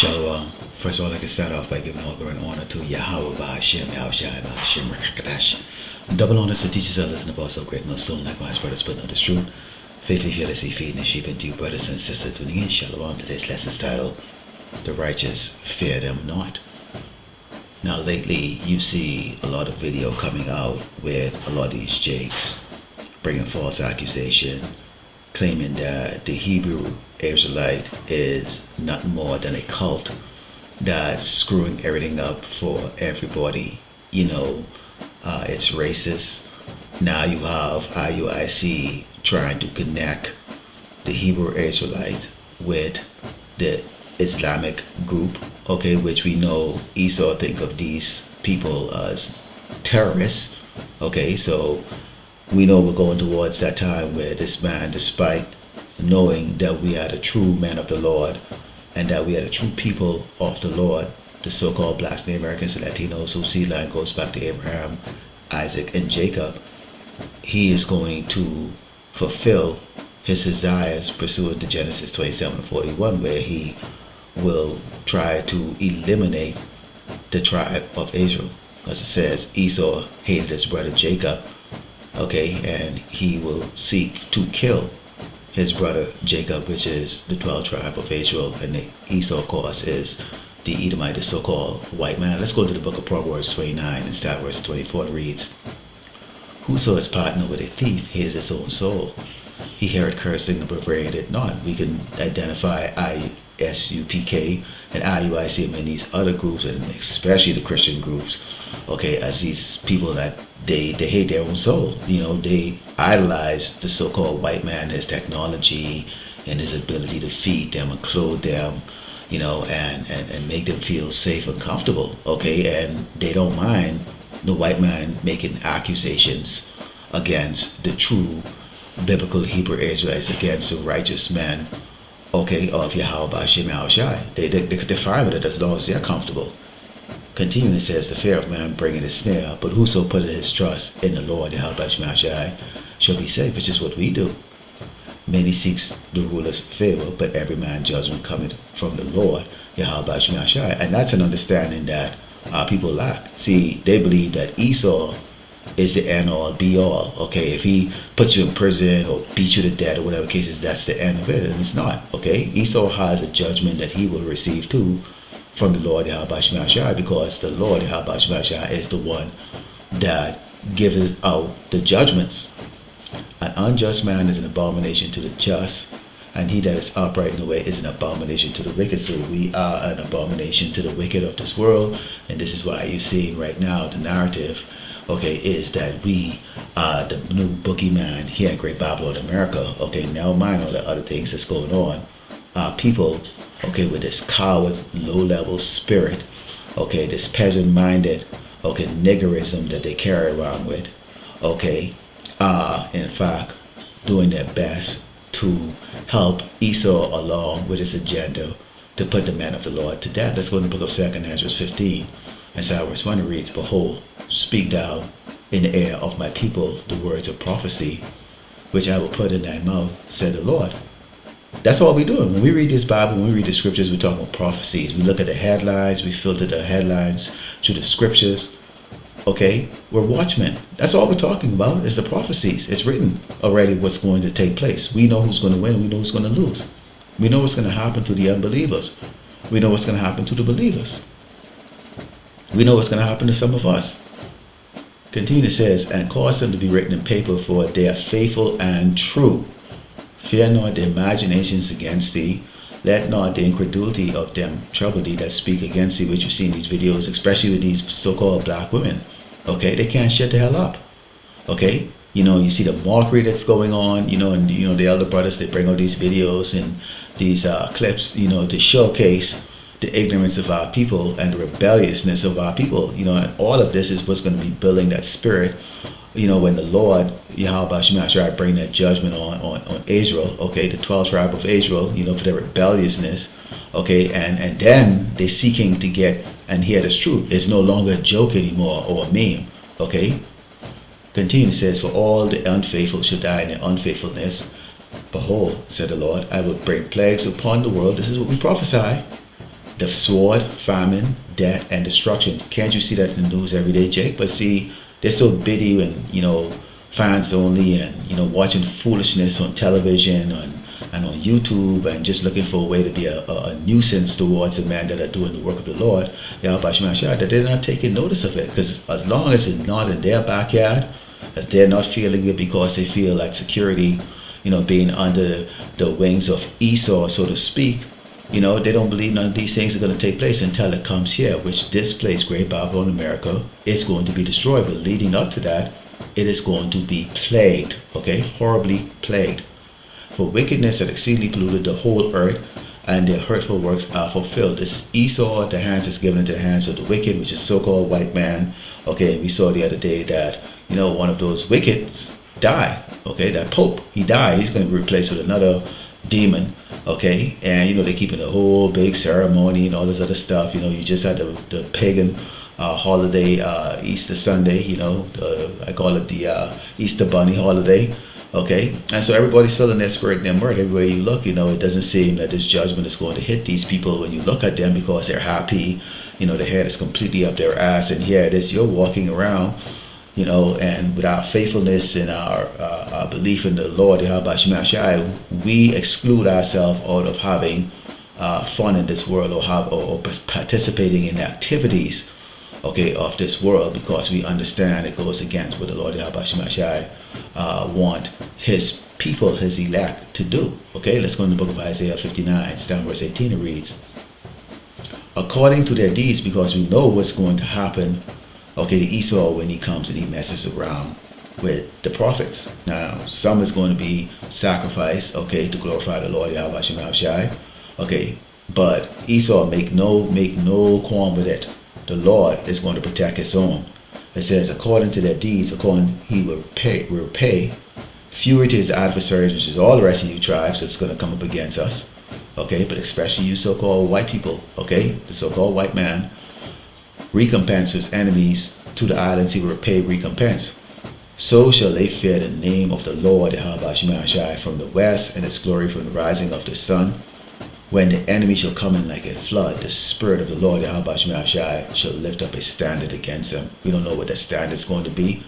Shalom. First of all, I can start off by giving all glory and honor to Yahweh Ba'Hashem, Yahushai Ba'Hashem, Rakakadash. Double honors to teachers, others, and apostle, great millstone, likewise, brothers, but know this truth. Faithfully, fearlessly feeding the sheep into you, brothers and sisters, tuning in. Shalom. Today's lesson is titled, The Righteous Fear Them Not. Now, lately, you see a lot of video coming out with a lot of these jakes bringing false accusation, claiming that the Hebrew Israelite is nothing more than a cult that's screwing everything up for everybody. It's racist. Now you have IUIC trying to connect the Hebrew Israelite with the Islamic group, which we know Esau think of these people as terrorists. So we know we're going towards that time where this man, despite knowing that we are the true men of the Lord and that we are the true people of the Lord, the so-called blacks, Native Americans, and Latinos whose seed line goes back to Abraham, Isaac, and Jacob, he is going to fulfill his desires pursuant to Genesis 27:41, where he will try to eliminate the tribe of Israel. As it says, Esau hated his brother Jacob, and he will seek to kill his brother Jacob, which is the 12th tribe of Israel, and the Esau, of course, is the Edomite, the so-called white man. Let's go to the book of Proverbs 29 and start verse 24. It reads, "Whoso is partnered with a thief hated his own soul. He heard cursing and bravaried it not." We can identify ISUPK and IUIC and these other groups, and especially the Christian groups, as these people that they hate their own soul. They idolize the so-called white man, his technology and his ability to feed them and clothe them, and make them feel safe and comfortable, and they don't mind the white man making accusations against the true biblical Hebrew Israelites, against the righteous men, of Yahweh Ba'Hashem Yahushai. They're fine with it as long as they're comfortable. Continuing, it says, "The fear of man bringeth a snare, but whoso putteth his trust in the Lord, Yahweh Ba'Hashem Yahushai, shall be safe," which is what we do. Many seeks the ruler's favor, but every man's judgment cometh from the Lord, Yahweh Ba'Hashem Yahushai. And that's an understanding that our people lack. See, they believe that Esau is the end all be all. If he puts you in prison or beats you to death or whatever cases, that's the end of it, and it's not. Esau has a judgment that he will receive too from the Lord Yahweh Ba'Hashem Yahushai, because the Lord Yahweh Ba'Hashem Yahushai is the one that gives out the judgments. An unjust man is an abomination to the just, and he that is upright in the way is an abomination to the wicked. So we are an abomination to the wicked of this world, and this is why you're seeing right now the narrative, is that we are the new boogeyman here in Great Babylon, America. Now mind all the other things that's going on. People, with this coward, low-level spirit, this peasant-minded, niggerism that they carry around with, in fact, doing their best to help Esau along with his agenda to put the men of the Lord to death. Let's go to the book of 2 Ezra 15. And so verse 1 reads, "Behold, speak thou in the ear of my people the words of prophecy, which I will put in thy mouth, said the Lord." That's all we're doing. When we read this Bible, when we read the scriptures, we're talking about prophecies. We look at the headlines, we filter the headlines through the scriptures. We're watchmen. That's all we're talking about is the prophecies. It's written already what's going to take place. We know who's going to win, we know who's going to lose. We know what's going to happen to the unbelievers. We know what's going to happen to the believers. We know what's going to happen to some of us. Continue, it says, "And cause them to be written in paper, for they are faithful and true. Fear not the imaginations against thee. Let not the incredulity of them trouble thee that speak against thee," which you see in these videos, especially with these so-called black women. They can't shut the hell up. You see the mockery that's going on, and the elder brothers, they bring out these videos and these clips, to showcase the ignorance of our people and the rebelliousness of our people, and all of this is what's going to be building that spirit, when the Lord, Yahweh Ba'Hashem Yahushai, bring that judgment on Israel, the 12th tribe of Israel, for their rebelliousness, and then they're seeking to get and hear this truth. It's no longer a joke anymore or a meme, Continue, it says, "For all the unfaithful shall die in their unfaithfulness. Behold, said the Lord, I will bring plagues upon the world." This is what we prophesy. The sword, famine, death, and destruction. Can't you see that in the news every day, Jake? But see, they're so bitty and, fans only, and, watching foolishness on television and on YouTube, and just looking for a way to be a nuisance towards the men that are doing the work of the Lord, that they're not taking notice of it. Because as long as it's not in their backyard, as they're not feeling it because they feel like security, being under the wings of Esau, so to speak, they don't believe none of these things are going to take place until it comes here, which this place, Great Babylon, America, is going to be destroyed. But leading up to that, it is going to be plagued, okay? Horribly plagued. For wickedness that exceedingly polluted the whole earth, and their hurtful works are fulfilled. This is Esau, the hands is given into the hands of the wicked, which is so-called white man. Okay, we saw the other day that, one of those wickeds died. Okay, that Pope, he died. He's going to be replaced with another demon. Okay, and they're keeping a whole big ceremony and all this other stuff. You just had the pagan holiday, Easter Sunday. I call it the Easter Bunny holiday. Okay, and so everybody's still in their spirit and their word. Everywhere you look, it doesn't seem that this judgment is going to hit these people when you look at them, because they're happy. The head is completely up their ass, and here it is, you're walking around, and without faithfulness in our belief in the Lord, we exclude ourselves out of having fun in this world, or participating in activities, okay, of this world, because we understand it goes against what the Lord want his people, his elect, to do. Okay, let's go in the book of Isaiah 59, down verse 18. It reads, according to their deeds, because we know what's going to happen, okay, to Esau when he comes and he messes around with the prophets. Now, some is going to be sacrificed, okay, to glorify the Lord Yahweh Shem Shai. Okay, but Esau make no qualm with it. The Lord is going to protect his own. It says, according to their deeds, he will repay fury to his adversaries, which is all the rest of you tribes that's going to come up against us. Okay, but especially you so-called white people, okay, the so-called white man, recompense his enemies to the islands, he will repay recompense. So shall they fear the name of the Lord Yahweh from the west, and its glory from the rising of the sun. When the enemy shall come in like a flood, the Spirit of the Lord Yahweh shall lift up a standard against them. We don't know what that standard is going to be,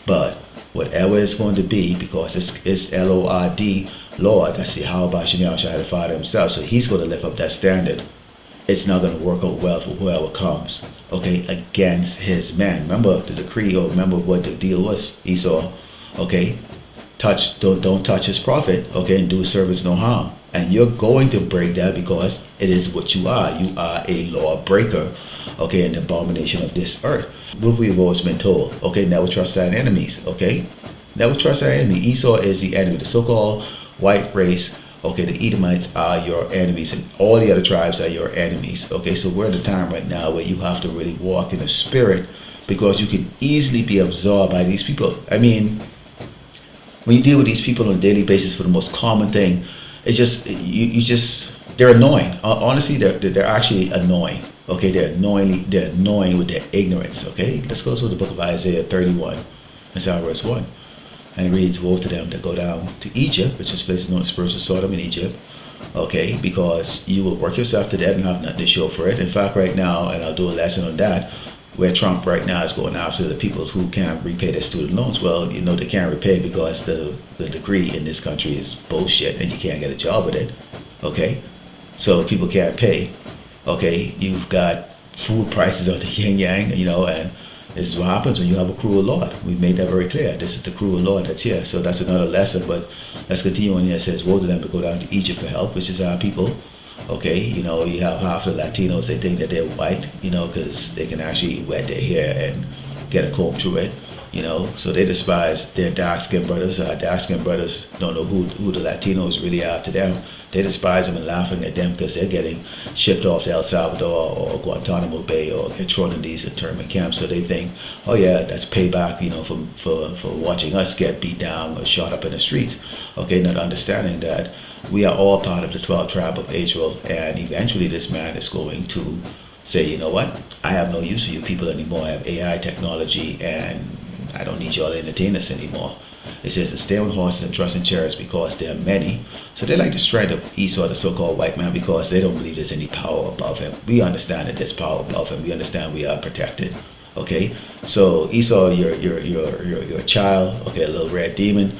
but whatever it's going to be, because it's L-O-R-D, Lord, that's the Yahweh the Father himself, so he's going to lift up that standard. It's not going to work out well for whoever comes, okay, against his men. Remember the decree, or remember what the deal was, Esau, okay, don't touch his prophet, okay, and do his servants no harm. And you're going to break that, because it is what you are. You are a lawbreaker, okay, an abomination of this earth. What we've always been told, okay, never trust our enemies, okay? Never trust our enemy. Esau is the enemy. The so-called white race, okay, the Edomites are your enemies, and all the other tribes are your enemies, okay? So we're at a time right now where you have to really walk in the spirit, because you can easily be absorbed by these people. I mean, when you deal with these people on a daily basis, for the most common thing, it's just, they're annoying. Honestly, they're actually annoying. Okay, they're annoying with their ignorance. Okay, let's go to the book of Isaiah 31, and verse 1. And it reads, woe to them that go down to Egypt, which is places known as spiritual Sodom in Egypt. Okay, because you will work yourself to death and have nothing to show for it. In fact, right now, and I'll do a lesson on that, where Trump right now is going after the people who can't repay their student loans. Well, they can't repay because the degree in this country is bullshit, and you can't get a job with it. Okay, so people can't pay. Okay, you've got food prices on the yin yang, and this is what happens when you have a cruel Lord. We've made that very clear. This is the cruel Lord that's here. So that's another lesson, but let's continue on here. It says, woe to them to go down to Egypt for help, which is our people. Okay, you have half the Latinos, they think that they're white, because they can actually wet their hair and get a comb through it, so they despise their dark-skinned brothers. Our dark-skinned brothers don't know who the Latinos really are to them. They despise them and laughing at them because they're getting shipped off to El Salvador or Guantanamo Bay or get thrown in these internment camps. So they think, oh yeah, that's payback, for watching us get beat down or shot up in the streets. Okay, not understanding that we are all part of the 12th tribe of Israel, and eventually this man is going to say, you know what, I have no use for you people anymore. I have AI technology, and I don't need y'all to entertain us anymore. It says to stay on horses and trust in chariots because there are many. So they like to strengthen Esau, the so-called white man, because they don't believe there's any power above him. We understand that there's power above him. We understand we are protected. Okay, so Esau, you're a child. Okay, a little red demon.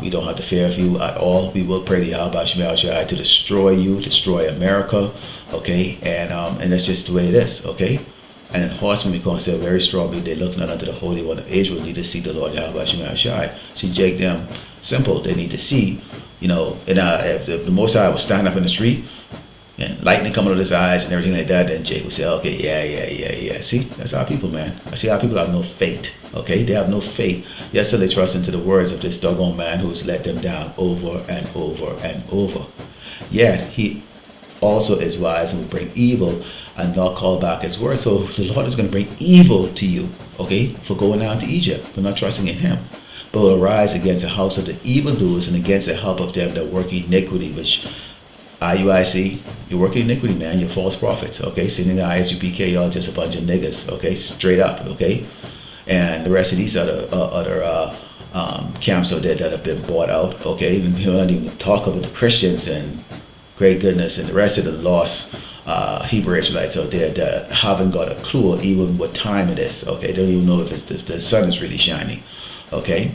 We don't have to fear of you at all. We will pray to Yahweh Shemel Shai to destroy you, destroy America. Okay, and that's just the way it is. Okay. And horsemen, because they're very strong, they look not unto the Holy One of Israel, need to see the Lord Yahweh Shemel Shai. See, Jake, them simple. They need to see, and if the Most High will stand up in the street and lightning coming out of his eyes and everything like that, then Jake will say, okay, yeah. See, that's our people, man. I see our people have no faith. Okay, they have no faith. Yes, so they trust into the words of this doggone man who's let them down over and over and over. Yet he also is wise and will bring evil and not call back his word. So the Lord is going to bring evil to you, okay, for going down to Egypt, for not trusting in him. But will arise against the house of the evildoers and against the help of them that work iniquity, which IUIC, you're working iniquity, man. You're false prophets, okay? Sitting in the ISUPK, y'all just a bunch of niggas, okay? Straight up, okay? And the rest of these other camps out there that have been bought out, okay? And we don't even talk about the Christians and great goodness and the rest of the lost Hebrew Israelites out there that haven't got a clue even what time it is, okay? They don't even know if the sun is really shining, okay?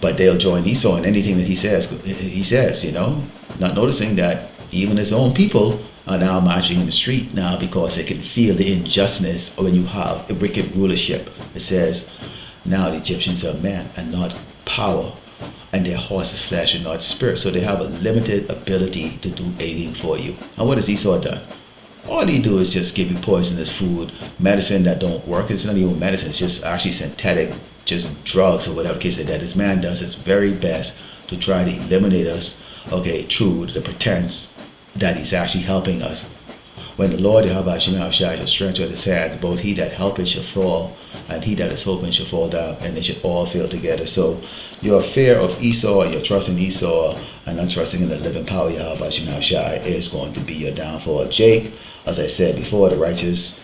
But they'll join Esau in anything that he says, not noticing that even his own people are now marching in the street now because they can feel the injustice when you have a wicked rulership. It says, now the Egyptians are men and not power, and their horse is flesh and not spirit. So they have a limited ability to do anything for you. And what has Esau done? All he do is just give you poisonous food, medicine that don't work. It's not even medicine, it's just actually synthetic, just drugs or whatever the case is that this man does his very best to try to eliminate us, okay, through the pretense that he's actually helping us. When the Lord Yahweh Shemel Shai shall stretch out his hands, both he that helpeth shall fall, and he that is hoping shall fall down, and they should all fail together. So your fear of Esau, your trust in Esau, and not trusting in the living power Yahweh Shemel Shai is going to be your downfall. Jake, as I said before, the righteous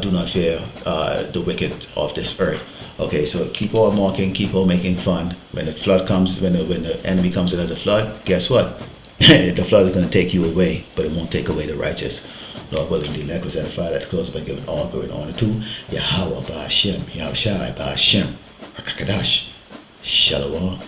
do not fear the wicked of this earth. Okay, so keep on mocking, keep on making fun. When the flood comes, when the enemy comes in as a flood, guess what? The flood is going to take you away, but it won't take away the righteous. Lord willing, the elect was edified at the close by giving all glory and honor to Yahweh Ba'ashem, Yahweh Shai Ba'ashem, Rakakadash, Shalom.